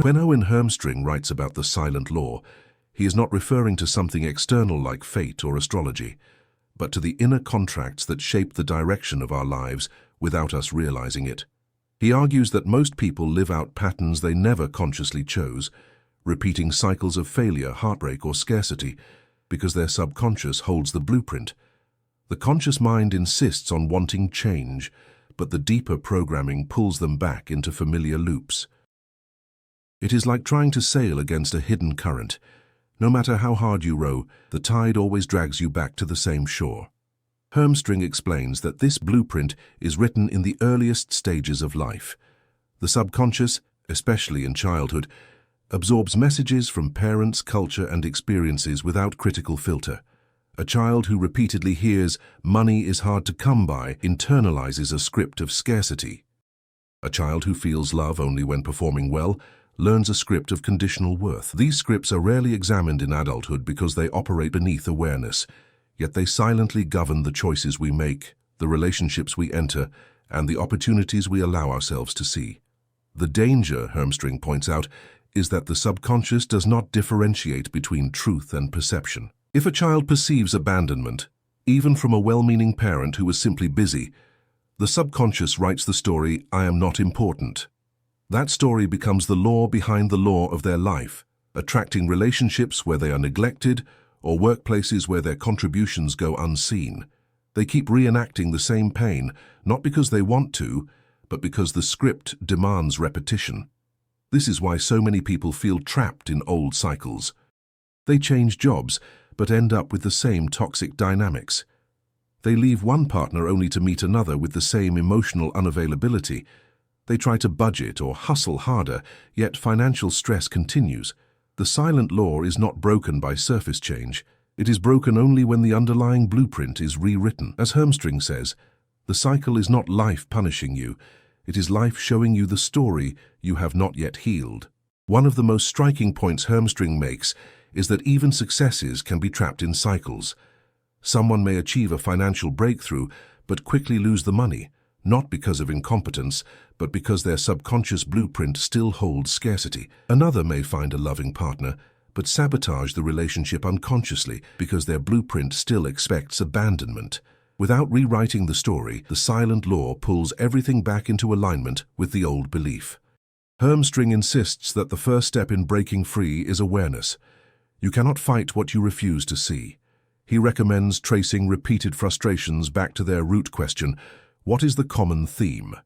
When Owen Hermstring writes about the silent law, he is not referring to something external like fate or astrology, but to the inner contracts that shape the direction of our lives without us realizing it. He argues that most people live out patterns they never consciously chose, repeating cycles of failure, heartbreak, or scarcity, because their subconscious holds the blueprint. The conscious mind insists on wanting change, but the deeper programming pulls them back into familiar loops. It is like trying to sail against a hidden current. No matter how hard you row, the tide always drags you back to the same shore. Hermstring explains that this blueprint is written in the earliest stages of life. The subconscious, especially in childhood, absorbs messages from parents, culture, and experiences without critical filter. A child who repeatedly hears money is hard to come by internalizes a script of scarcity. A child who feels love only when performing well learns a script of conditional worth. These scripts are rarely examined in adulthood because they operate beneath awareness, yet they silently govern the choices we make, the relationships we enter, and the opportunities we allow ourselves to see. The danger, Hermstring points out, is that the subconscious does not differentiate between truth and perception. If a child perceives abandonment, even from a well-meaning parent who was simply busy, the subconscious writes the story, "I am not important." That story becomes the law behind the law of their life, attracting relationships where they are neglected or workplaces where their contributions go unseen. They keep reenacting the same pain, not because they want to, but because the script demands repetition. This is why so many people feel trapped in old cycles. They change jobs, but end up with the same toxic dynamics. They leave one partner only to meet another with the same emotional unavailability. They try to budget or hustle harder, yet financial stress continues. The silent law is not broken by surface change. It is broken only when the underlying blueprint is rewritten. As Hermstring says, the cycle is not life punishing you. It is life showing you the story you have not yet healed. One of the most striking points Hermstring makes is that even successes can be trapped in cycles. Someone may achieve a financial breakthrough, but quickly lose the money, not because of incompetence, but because their subconscious blueprint still holds scarcity. Another may find a loving partner, but sabotage the relationship unconsciously because their blueprint still expects abandonment. Without rewriting the story, the silent law pulls everything back into alignment with the old belief. Hermstring insists that the first step in breaking free is awareness. You cannot fight what you refuse to see. He recommends tracing repeated frustrations back to their root question: what is the common theme?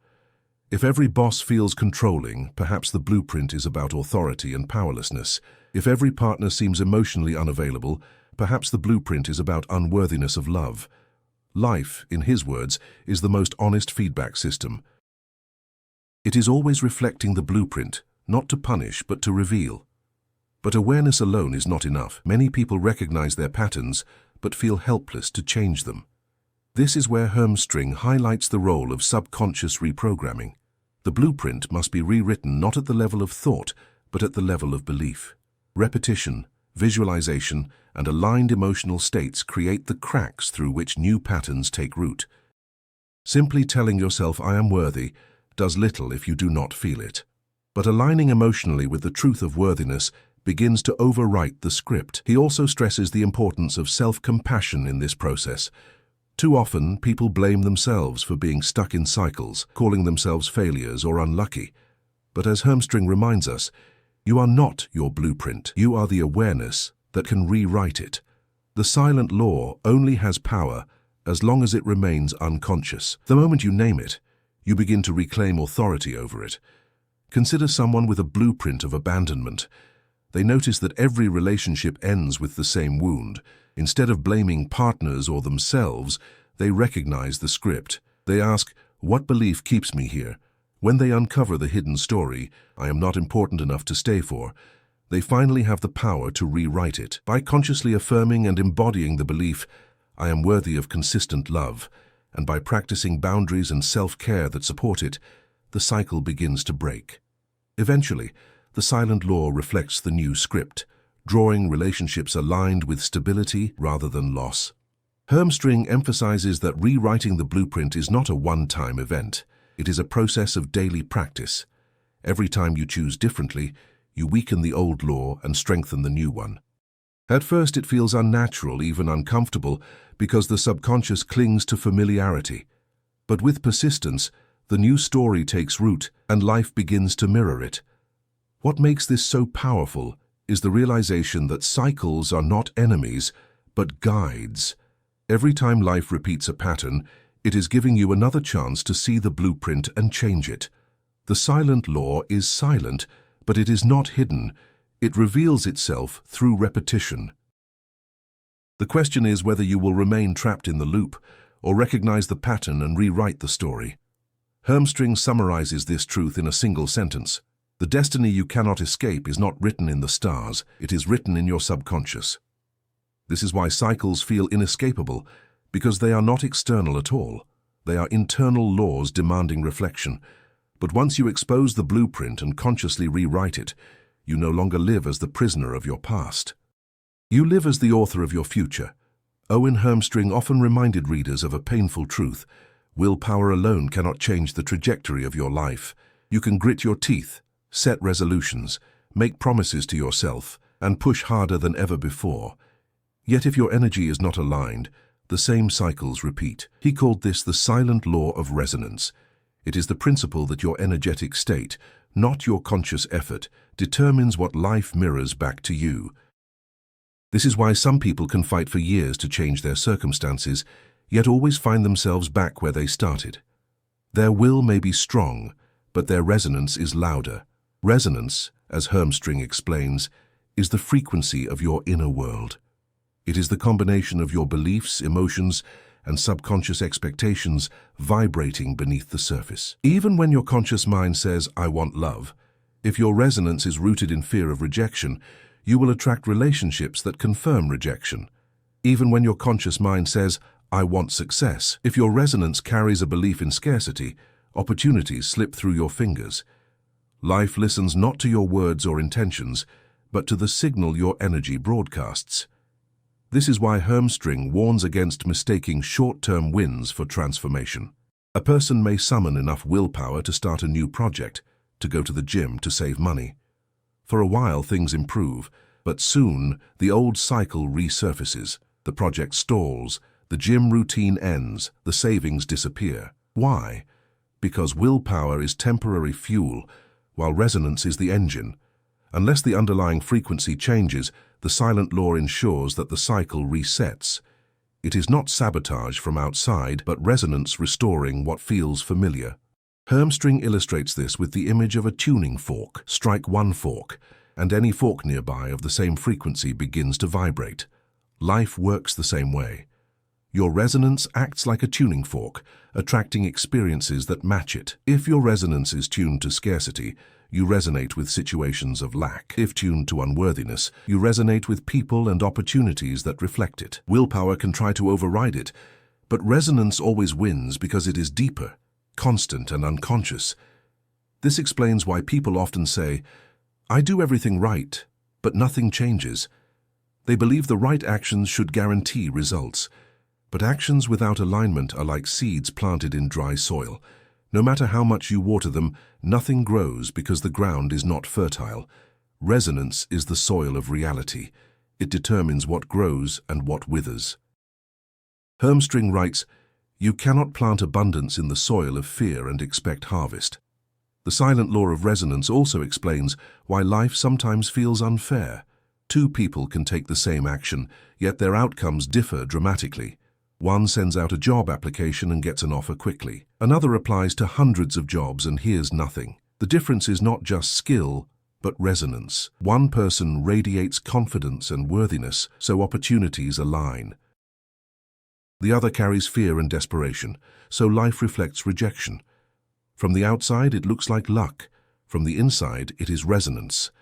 If every boss feels controlling, perhaps the blueprint is about authority and powerlessness. If every partner seems emotionally unavailable, perhaps the blueprint is about unworthiness of love. Life, in his words, is the most honest feedback system. It is always reflecting the blueprint, not to punish but to reveal. But awareness alone is not enough. Many people recognize their patterns but feel helpless to change them. This is where Hermstring highlights the role of subconscious reprogramming. The blueprint must be rewritten not at the level of thought, but at the level of belief. Repetition, visualization, and aligned emotional states create the cracks through which new patterns take root. Simply telling yourself, "I am worthy," does little if you do not feel it. But aligning emotionally with the truth of worthiness begins to overwrite the script. He also stresses the importance of self-compassion in this process. Too often, people blame themselves for being stuck in cycles, calling themselves failures or unlucky. But as Hermstring reminds us, you are not your blueprint. You are the awareness that can rewrite it. The silent law only has power as long as it remains unconscious. The moment you name it, you begin to reclaim authority over it. Consider someone with a blueprint of abandonment. They notice that every relationship ends with the same wound. Instead of blaming partners or themselves, they recognize the script. They ask, "What belief keeps me here?" When they uncover the hidden story, "I am not important enough to stay for," they finally have the power to rewrite it. By consciously affirming and embodying the belief, "I am worthy of consistent love," and by practicing boundaries and self-care that support it, the cycle begins to break. Eventually, the silent law reflects the new script, drawing relationships aligned with stability rather than loss. Hermstring emphasizes that rewriting the blueprint is not a one-time event. It is a process of daily practice. Every time you choose differently, You weaken the old law and strengthen the new one. At first it feels unnatural, even uncomfortable, because the subconscious clings to familiarity. But with persistence, the new story takes root and life begins to mirror it. What makes this so powerful is the realization that cycles are not enemies, but guides. Every time life repeats a pattern, it is giving you another chance to see the blueprint and change it. The silent law is silent, but it is not hidden. It reveals itself through repetition. The question is whether you will remain trapped in the loop or recognize the pattern and rewrite the story. Hermstring summarizes this truth in a single sentence. The destiny you cannot escape is not written in the stars, it is written in your subconscious. This is why cycles feel inescapable, because they are not external at all. They are internal laws demanding reflection. But once you expose the blueprint and consciously rewrite it, you no longer live as the prisoner of your past. You live as the author of your future. Owen Hermstring often reminded readers of a painful truth. Willpower alone cannot change the trajectory of your life. You can grit your teeth, set resolutions, make promises to yourself, and push harder than ever before. Yet if your energy is not aligned, the same cycles repeat. He called this the silent law of resonance. It is the principle that your energetic state, not your conscious effort, determines what life mirrors back to you. This is why some people can fight for years to change their circumstances, yet always find themselves back where they started. Their will may be strong, but their resonance is louder. Resonance, as Hermstring explains, is the frequency of your inner world. It is the combination of your beliefs, emotions, and subconscious expectations vibrating beneath the surface. Even when your conscious mind says, "I want love," if your resonance is rooted in fear of rejection, you will attract relationships that confirm rejection. Even when your conscious mind says, "I want success," if your resonance carries a belief in scarcity, opportunities slip through your fingers. Life listens not to your words or intentions, but to the signal your energy broadcasts. This is why Hermstring warns against mistaking short-term wins for transformation. A person may summon enough willpower to start a new project, to go to the gym, to save money. For a while things improve, but soon the old cycle resurfaces. The project stalls, the gym routine ends, the savings disappear. Why? Because willpower is temporary fuel, while resonance is the engine. Unless the underlying frequency changes, the silent law ensures that the cycle resets. It is not sabotage from outside, but resonance restoring what feels familiar. Hermstring illustrates this with the image of a tuning fork. Strike one fork, and any fork nearby of the same frequency begins to vibrate. Life works the same way. Your resonance acts like a tuning fork, attracting experiences that match it. If your resonance is tuned to scarcity, you resonate with situations of lack. If tuned to unworthiness, you resonate with people and opportunities that reflect it. Willpower can try to override it, but resonance always wins because it is deeper, constant, and unconscious. This explains why people often say, "I do everything right, but nothing changes." They believe the right actions should guarantee results. But actions without alignment are like seeds planted in dry soil. No matter how much you water them, nothing grows because the ground is not fertile. Resonance is the soil of reality. It determines what grows and what withers. Hermstring writes, "You cannot plant abundance in the soil of fear and expect harvest." The silent law of resonance also explains why life sometimes feels unfair. Two people can take the same action, yet their outcomes differ dramatically. One sends out a job application and gets an offer quickly. Another applies to hundreds of jobs and hears nothing. The difference is not just skill, but resonance. One person radiates confidence and worthiness, so opportunities align. The other carries fear and desperation, so life reflects rejection. From the outside, it looks like luck. From the inside, it is resonance.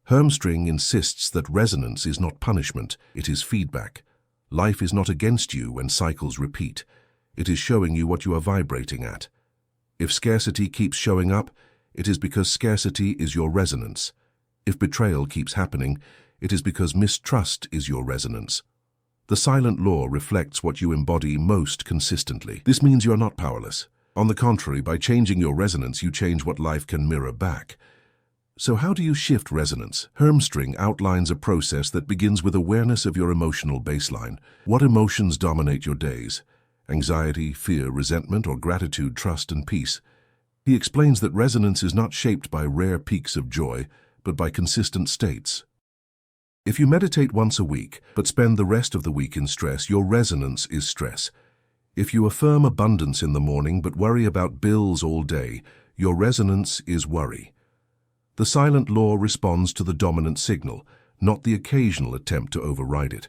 Hermstring insists that resonance is not punishment, it is feedback. Life is not against you when cycles repeat. It is showing you what you are vibrating at. If scarcity keeps showing up, it is because scarcity is your resonance. If betrayal keeps happening, it is because mistrust is your resonance. The silent law reflects what you embody most consistently. This means you are not powerless. On the contrary, by changing your resonance, you change what life can mirror back. So how do you shift resonance? Hermstring outlines a process that begins with awareness of your emotional baseline. What emotions dominate your days? Anxiety, fear, resentment, or gratitude, trust, and peace? He explains that resonance is not shaped by rare peaks of joy, but by consistent states. If you meditate once a week, but spend the rest of the week in stress, your resonance is stress. If you affirm abundance in the morning, but worry about bills all day, your resonance is worry. The silent law responds to the dominant signal, not the occasional attempt to override it.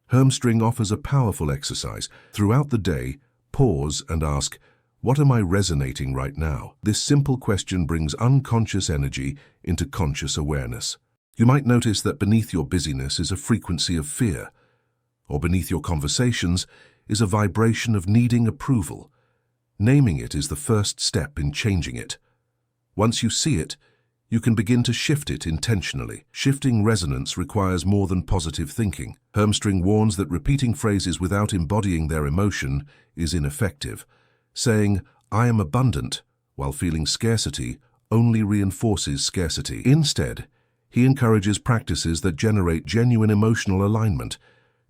Hermstring offers a powerful exercise. Throughout the day, pause and ask, what am I resonating right now? This simple question brings unconscious energy into conscious awareness. You might notice that beneath your busyness is a frequency of fear, or beneath your conversations is a vibration of needing approval. Naming it is the first step in changing it. Once you see it, you can begin to shift it intentionally. Shifting resonance requires more than positive thinking. Hermstring warns that repeating phrases without embodying their emotion is ineffective. Saying, I am abundant, while feeling scarcity, only reinforces scarcity. Instead, he encourages practices that generate genuine emotional alignment: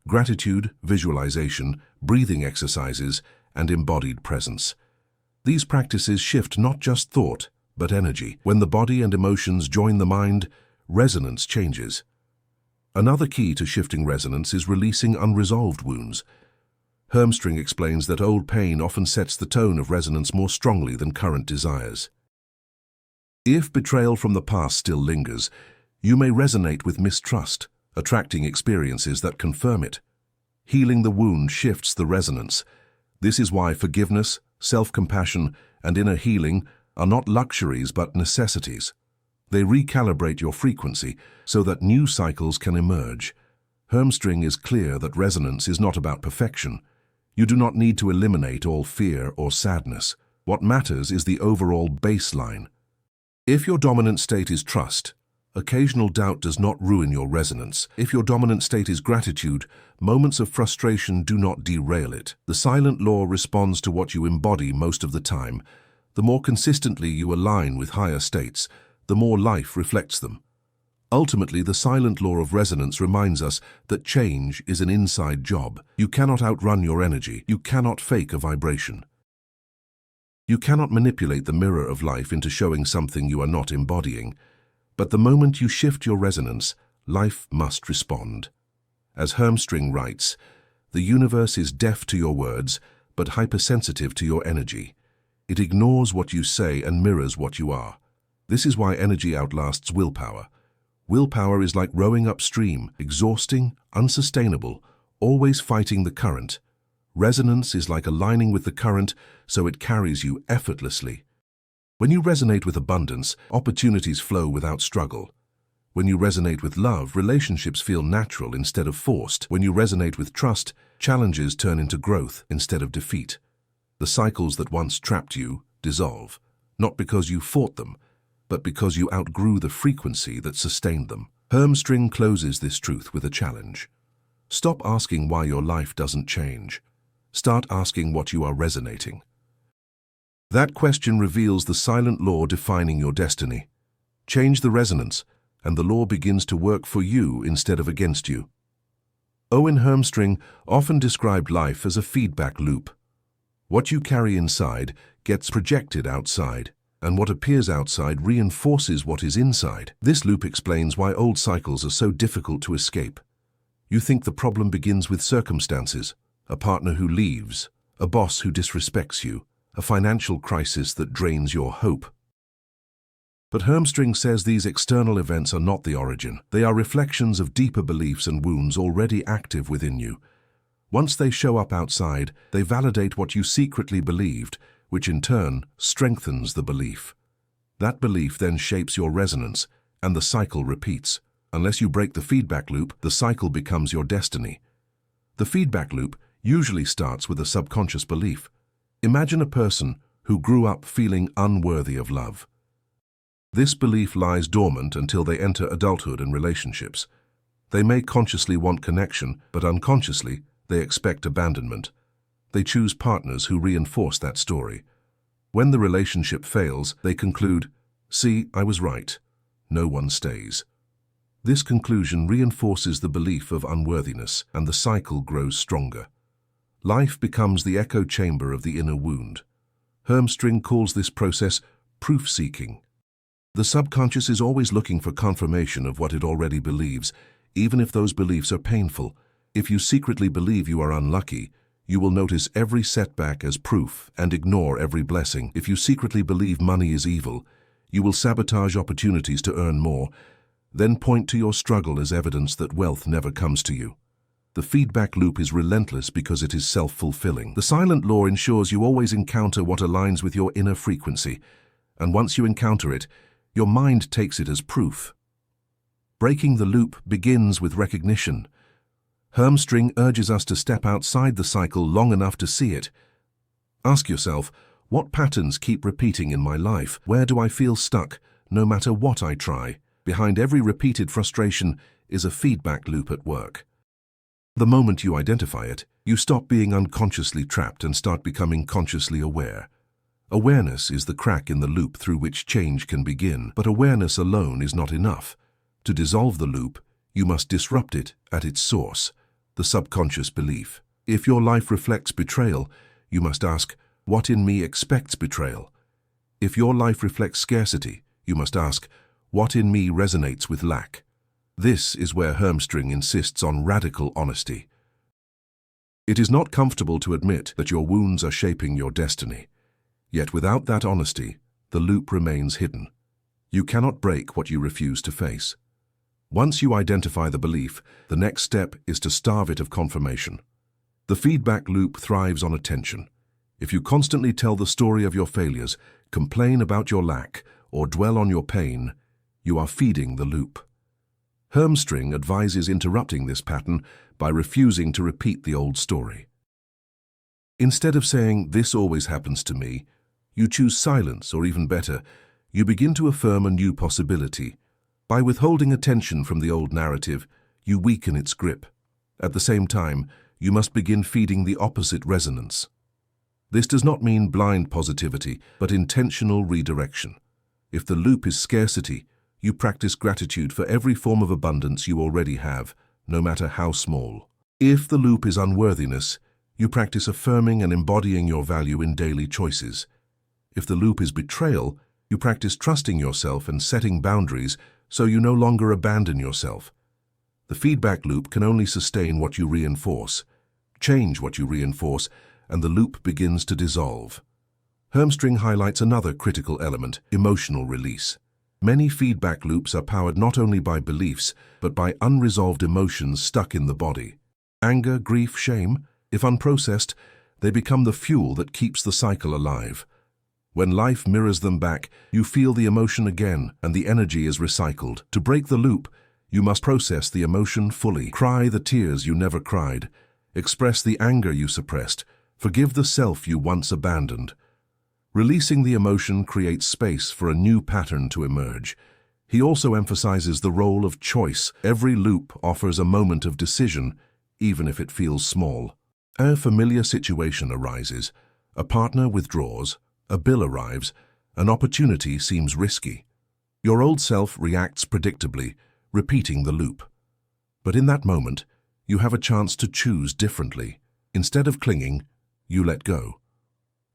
gratitude, visualization, breathing exercises, and embodied presence. These practices shift not just thought, but energy. When the body and emotions join the mind, resonance changes. Another key to shifting resonance is releasing unresolved wounds. Hermstring explains that old pain often sets the tone of resonance more strongly than current desires. If betrayal from the past still lingers, you may resonate with mistrust, attracting experiences that confirm it. Healing the wound shifts the resonance. This is why forgiveness, self-compassion, and inner healing are not luxuries but necessities. They recalibrate your frequency so that new cycles can emerge. Hermstring is clear that resonance is not about perfection. You do not need to eliminate all fear or sadness. What matters is the overall baseline. If your dominant state is trust, occasional doubt does not ruin your resonance. If your dominant state is gratitude, moments of frustration do not derail it. The silent law responds to what you embody most of the time. The more consistently you align with higher states, the more life reflects them. Ultimately, the silent law of resonance reminds us that change is an inside job. You cannot outrun your energy. You cannot fake a vibration. You cannot manipulate the mirror of life into showing something you are not embodying. But the moment you shift your resonance, life must respond. As Hermstring writes, the universe is deaf to your words, but hypersensitive to your energy. It ignores what you say and mirrors what you are. This is why energy outlasts willpower. Willpower is like rowing upstream, exhausting, unsustainable, always fighting the current. Resonance is like aligning with the current so it carries you effortlessly. When you resonate with abundance, opportunities flow without struggle. When you resonate with love, relationships feel natural instead of forced. When you resonate with trust, challenges turn into growth instead of defeat. The cycles that once trapped you dissolve, not because you fought them, but because you outgrew the frequency that sustained them. Hermstring closes this truth with a challenge. Stop asking why your life doesn't change. Start asking what you are resonating. That question reveals the silent law defining your destiny. Change the resonance, and the law begins to work for you instead of against you. Owen Hermstring often described life as a feedback loop. What you carry inside gets projected outside, and what appears outside reinforces what is inside. This loop explains why old cycles are so difficult to escape. You think the problem begins with circumstances, a partner who leaves, a boss who disrespects you, a financial crisis that drains your hope. But Hermstring says these external events are not the origin. They are reflections of deeper beliefs and wounds already active within you. Once they show up outside, they validate what you secretly believed, which in turn strengthens the belief. That belief then shapes your resonance, and the cycle repeats. Unless you break the feedback loop, the cycle becomes your destiny. The feedback loop usually starts with a subconscious belief. Imagine a person who grew up feeling unworthy of love. This belief lies dormant until they enter adulthood and relationships. They may consciously want connection, but unconsciously, they expect abandonment. They choose partners who reinforce that story. When the relationship fails, they conclude, "See, I was right. no one stays. This conclusion reinforces the belief of unworthiness, and the cycle grows stronger. Life becomes the echo chamber of the inner wound. Hermstring calls this process proof-seeking. The subconscious is always looking for confirmation of what it already believes, even if those beliefs are painful. If you secretly believe you are unlucky, you will notice every setback as proof and ignore every blessing. If you secretly believe money is evil, you will sabotage opportunities to earn more, then point to your struggle as evidence that wealth never comes to you. The feedback loop is relentless because it is self-fulfilling. The silent law ensures you always encounter what aligns with your inner frequency, and once you encounter it, your mind takes it as proof. Breaking the loop begins with recognition. Hermstring urges us to step outside the cycle long enough to see it. Ask yourself, what patterns keep repeating in my life? Where do I feel stuck, no matter what I try? Behind every repeated frustration is a feedback loop at work. The moment you identify it, you stop being unconsciously trapped and start becoming consciously aware. Awareness is the crack in the loop through which change can begin, but awareness alone is not enough. To dissolve the loop, you must disrupt it at its source, the subconscious belief. If your life reflects betrayal, you must ask, what in me expects betrayal? If your life reflects scarcity, you must ask, what in me resonates with lack? This is where Hermstring insists on radical honesty. It is not comfortable to admit that your wounds are shaping your destiny. Yet without that honesty, the loop remains hidden. You cannot break what you refuse to face. Once you identify the belief, the next step is to starve it of confirmation. The feedback loop thrives on attention. If you constantly tell the story of your failures, complain about your lack, or dwell on your pain, you are feeding the loop. Hermstring advises interrupting this pattern by refusing to repeat the old story. Instead of saying, "This always happens to me," you choose silence, or even better, you begin to affirm a new possibility. By withholding attention from the old narrative, you weaken its grip. At the same time, you must begin feeding the opposite resonance. This does not mean blind positivity, but intentional redirection. If the loop is scarcity, you practice gratitude for every form of abundance you already have, no matter how small. If the loop is unworthiness, you practice affirming and embodying your value in daily choices. If the loop is betrayal, you practice trusting yourself and setting boundaries so you no longer abandon yourself. The feedback loop can only sustain what you reinforce. Change what you reinforce, and the loop begins to dissolve. Hermstring highlights another critical element, emotional release. Many feedback loops are powered not only by beliefs, but by unresolved emotions stuck in the body. Anger, grief, shame, if unprocessed, they become the fuel that keeps the cycle alive. When life mirrors them back, you feel the emotion again, and the energy is recycled. To break the loop, you must process the emotion fully. Cry the tears you never cried. Express the anger you suppressed. Forgive the self you once abandoned. Releasing the emotion creates space for a new pattern to emerge. He also emphasizes the role of choice. Every loop offers a moment of decision, even if it feels small. A familiar situation arises. A partner withdraws. A bill arrives. An opportunity seems risky. Your old self reacts predictably, repeating the loop. But in that moment, you have a chance to choose differently. Instead of clinging, you let go.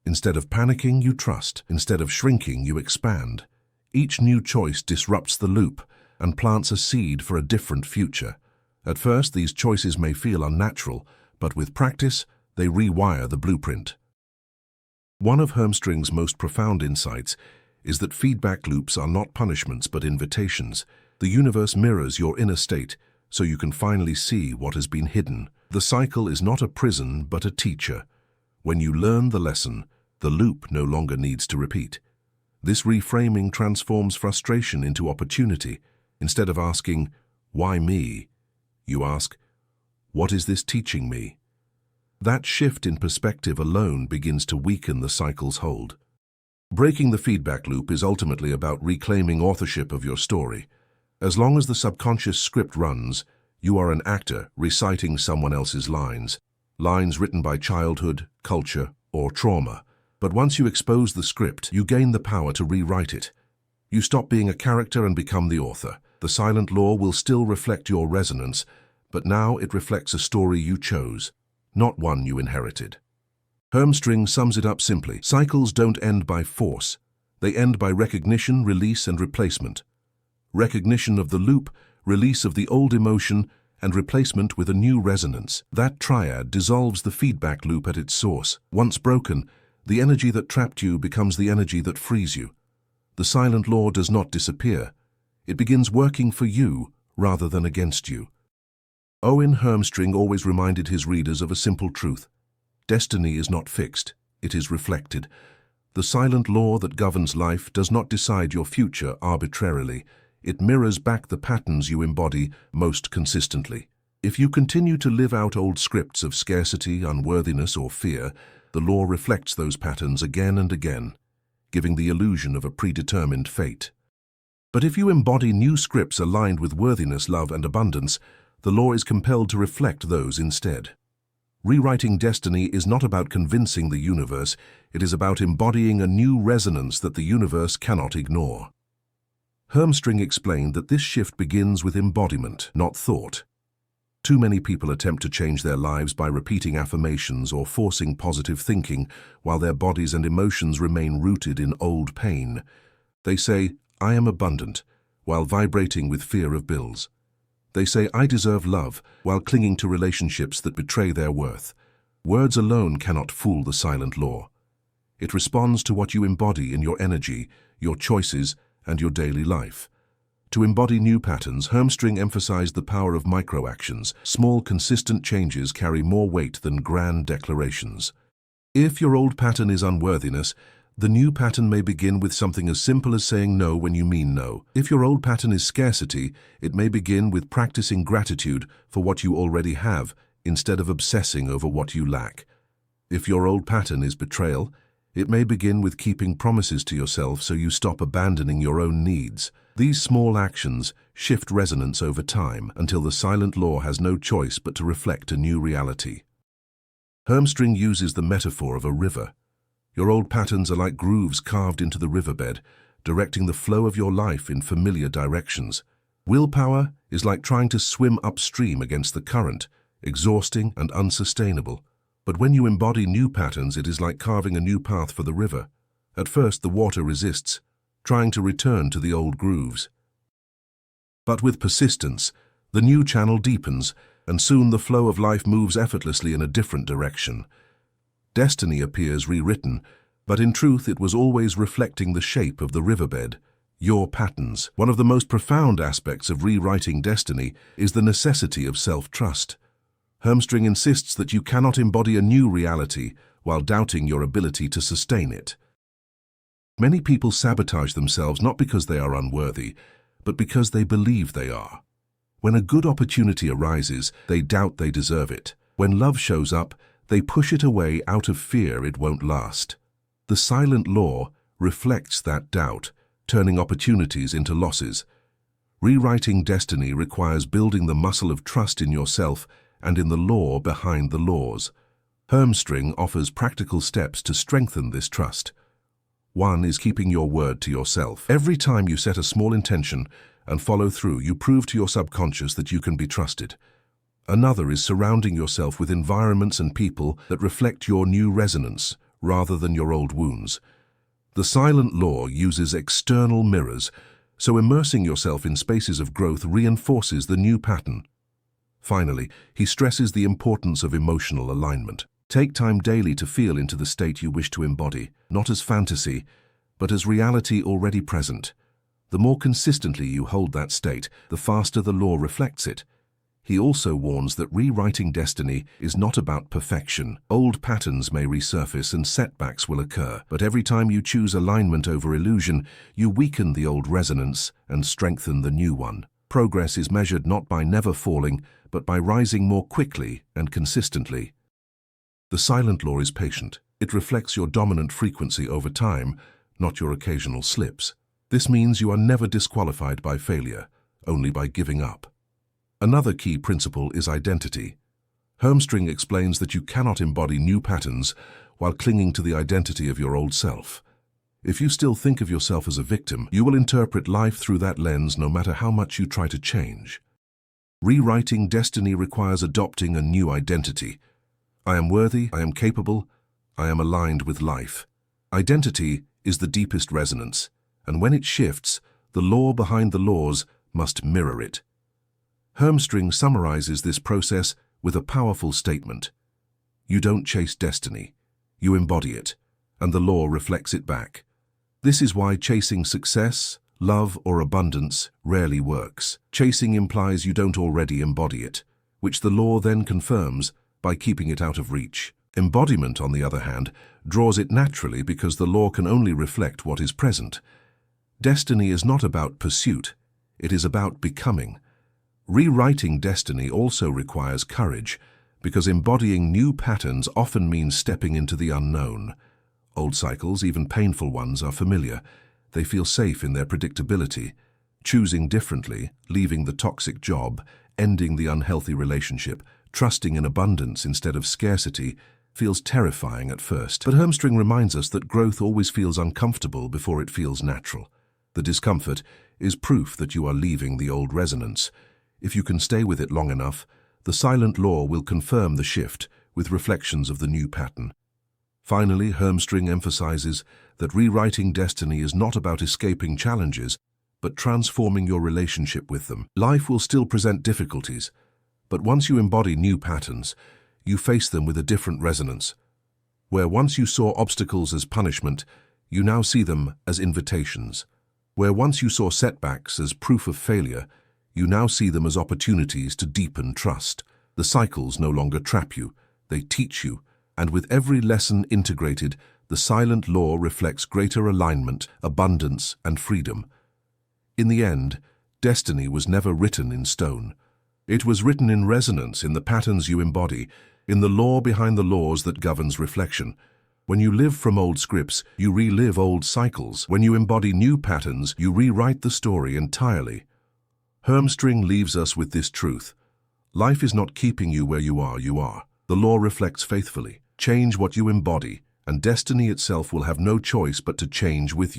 Instead of panicking, you trust. Instead of shrinking, you expand. Each new choice disrupts the loop and plants a seed for a different future. At first, these choices may feel unnatural, but with practice, they rewire the blueprint. One of Hermstring's most profound insights is that feedback loops are not punishments but invitations. The universe mirrors your inner state, so you can finally see what has been hidden. The cycle is not a prison but a teacher. When you learn the lesson, the loop no longer needs to repeat. This reframing transforms frustration into opportunity. Instead of asking, "Why me?" you ask, "What is this teaching me?" That shift in perspective alone begins to weaken the cycle's hold. Breaking the feedback loop is ultimately about reclaiming authorship of your story. As long as the subconscious script runs, you are an actor reciting someone else's lines written by childhood, culture, or trauma. But once you expose the script, you gain the power to rewrite it. You stop being a character and become the author. The silent law will still reflect your resonance, but now it reflects a story you chose, not one you inherited. Hermstring sums it up simply. Cycles don't end by force. They end by recognition, release, and replacement. Recognition of the loop, release of the old emotion, and replacement with a new resonance. That triad dissolves the feedback loop at its source. Once broken, the energy that trapped you becomes the energy that frees you. The silent law does not disappear. It begins working for you rather than against you. Owen Hermstring always reminded his readers of a simple truth. Destiny is not fixed, it is reflected. The silent law that governs life does not decide your future arbitrarily. It mirrors back the patterns you embody most consistently. If you continue to live out old scripts of scarcity, unworthiness, or fear, the law reflects those patterns again and again, giving the illusion of a predetermined fate. But if you embody new scripts aligned with worthiness, love, and abundance, the law is compelled to reflect those instead. Rewriting destiny is not about convincing the universe, it is about embodying a new resonance that the universe cannot ignore. Hermstring explained that this shift begins with embodiment, not thought. Too many people attempt to change their lives by repeating affirmations or forcing positive thinking while their bodies and emotions remain rooted in old pain. They say, "I am abundant," while vibrating with fear of bills. They say, "I deserve love," while clinging to relationships that betray their worth. Words alone cannot fool the silent law. It responds to what you embody in your energy, your choices, and your daily life. To embody new patterns, Hermstring emphasized the power of micro-actions. Small, consistent changes carry more weight than grand declarations. If your old pattern is unworthiness, the new pattern may begin with something as simple as saying no when you mean no. If your old pattern is scarcity, it may begin with practicing gratitude for what you already have, instead of obsessing over what you lack. If your old pattern is betrayal, it may begin with keeping promises to yourself so you stop abandoning your own needs. These small actions shift resonance over time until the silent law has no choice but to reflect a new reality. Hermstring uses the metaphor of a river. Your old patterns are like grooves carved into the riverbed, directing the flow of your life in familiar directions. Willpower is like trying to swim upstream against the current, exhausting and unsustainable. But when you embody new patterns, it is like carving a new path for the river. At first, the water resists, trying to return to the old grooves. But with persistence, the new channel deepens, and soon the flow of life moves effortlessly in a different direction. Destiny appears rewritten, but in truth it was always reflecting the shape of the riverbed, your patterns. One of the most profound aspects of rewriting destiny is the necessity of self-trust. Hermstring insists that you cannot embody a new reality while doubting your ability to sustain it. Many people sabotage themselves not because they are unworthy, but because they believe they are. When a good opportunity arises, they doubt they deserve it. When love shows up, they push it away out of fear it won't last. The silent law reflects that doubt, turning opportunities into losses. Rewriting destiny requires building the muscle of trust in yourself and in the law behind the laws. Hermstring offers practical steps to strengthen this trust. One is keeping your word to yourself. Every time you set a small intention and follow through, you prove to your subconscious that you can be trusted. Another is surrounding yourself with environments and people that reflect your new resonance rather than your old wounds. The silent law uses external mirrors, so immersing yourself in spaces of growth reinforces the new pattern. Finally, he stresses the importance of emotional alignment. Take time daily to feel into the state you wish to embody, not as fantasy, but as reality already present. The more consistently you hold that state, the faster the law reflects it. He also warns that rewriting destiny is not about perfection. Old patterns may resurface and setbacks will occur, but every time you choose alignment over illusion, you weaken the old resonance and strengthen the new one. Progress is measured not by never falling, but by rising more quickly and consistently. The silent law is patient. It reflects your dominant frequency over time, not your occasional slips. This means you are never disqualified by failure, only by giving up. Another key principle is identity. Hermstring explains that you cannot embody new patterns while clinging to the identity of your old self. If you still think of yourself as a victim, you will interpret life through that lens no matter how much you try to change. Rewriting destiny requires adopting a new identity. I am worthy, I am capable, I am aligned with life. Identity is the deepest resonance, and when it shifts, the law behind the laws must mirror it. Hermstring summarizes this process with a powerful statement. You don't chase destiny, you embody it, and the law reflects it back. This is why chasing success, love, or abundance rarely works. Chasing implies you don't already embody it, which the law then confirms by keeping it out of reach. Embodiment, on the other hand, draws it naturally because the law can only reflect what is present. Destiny is not about pursuit, it is about becoming. Rewriting destiny also requires courage, because embodying new patterns often means stepping into the unknown. Old cycles, even painful ones, are familiar. They feel safe in their predictability. Choosing differently, leaving the toxic job, ending the unhealthy relationship, trusting in abundance instead of scarcity, feels terrifying at first. But Hermstring reminds us that growth always feels uncomfortable before it feels natural. The discomfort is proof that you are leaving the old resonance. If you can stay with it long enough, the silent law will confirm the shift with reflections of the new pattern. Finally, Hermstring emphasizes that rewriting destiny is not about escaping challenges, but transforming your relationship with them. Life will still present difficulties, but once you embody new patterns, you face them with a different resonance. Where once you saw obstacles as punishment, you now see them as invitations. Where once you saw setbacks as proof of failure, you now see them as opportunities to deepen trust. The cycles no longer trap you, they teach you, and with every lesson integrated, the silent law reflects greater alignment, abundance, and freedom. In the end, destiny was never written in stone. It was written in resonance, in the patterns you embody, in the law behind the laws that governs reflection. When you live from old scripts, you relive old cycles. When you embody new patterns, you rewrite the story entirely. Hermstring leaves us with this truth. Life is not keeping you where you are. The law reflects faithfully. Change what you embody, and destiny itself will have no choice but to change with you.